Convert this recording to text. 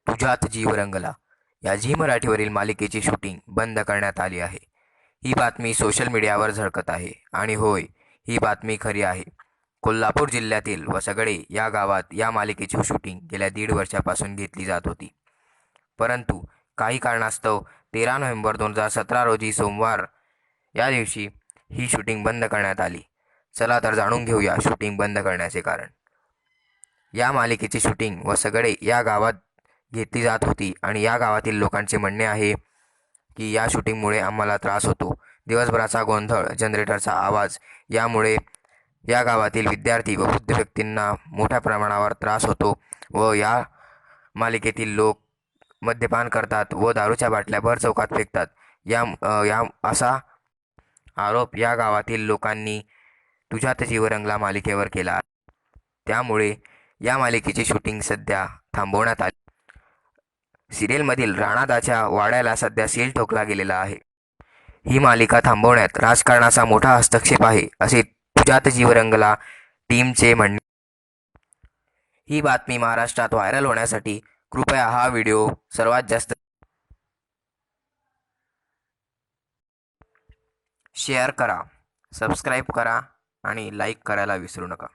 तुझ्यात जीव रंगला या झी मराठीवरील मालिकेची शूटिंग बंद करण्यात आली आहे. ही बातमी सोशल मीडियावर झळकत आहे आणि होय, ही बातमी खरी आहे. कोल्हापूर जिल्ह्यातील वसगडे या गावात या मालिकेची शूटिंग गेल्या 1.5 वर्षापासून घेतली जात होती. परंतु काही कारणास्तव 13 नोव्हेंबर 2017 रोजी सोमवार या दिवशी ही शूटिंग बंद करण्यात आली. चला तर जाणून घेऊया शूटिंग बंद करण्याचे कारण. या मालिकेची शूटिंग वसगडे या गावात घेतली जात होती आणि या गावातील लोकांचे म्हणणे आहे की या शूटिंगमुळे आम्हाला त्रास होतो. दिवसभराचा गोंधळ, जनरेटरचा आवाज यामुळे या गावातील विद्यार्थी व वृद्ध व्यक्तींना मोठ्या प्रमाणावर त्रास होतो व या मालिकेतील लोक मद्यपान करतात व दारूच्या बाटल्या भर चौकात फेकतात. या असा आरोप या गावातील लोकांनी तुझ्यात जीव रंगला मालिकेवर केला. त्यामुळे या मालिकेची शूटिंग सध्या थांबवण्यात आली. सिरियलमधील राणादाच्या वाड्याला सध्या सील ठोकला गेलेला आहे. ही मालिका थांबवण्यात राजकारणाचा मोठा हस्तक्षेप आहे, असे तुझ्यात जीव रंगला टीमचे म्हणणे. ही बातमी महाराष्ट्रात व्हायरल होण्यासाठी कृपया हा व्हिडिओ सर्वात जास्त शेअर करा, सबस्क्राईब करा आणि लाईक करायला विसरू नका.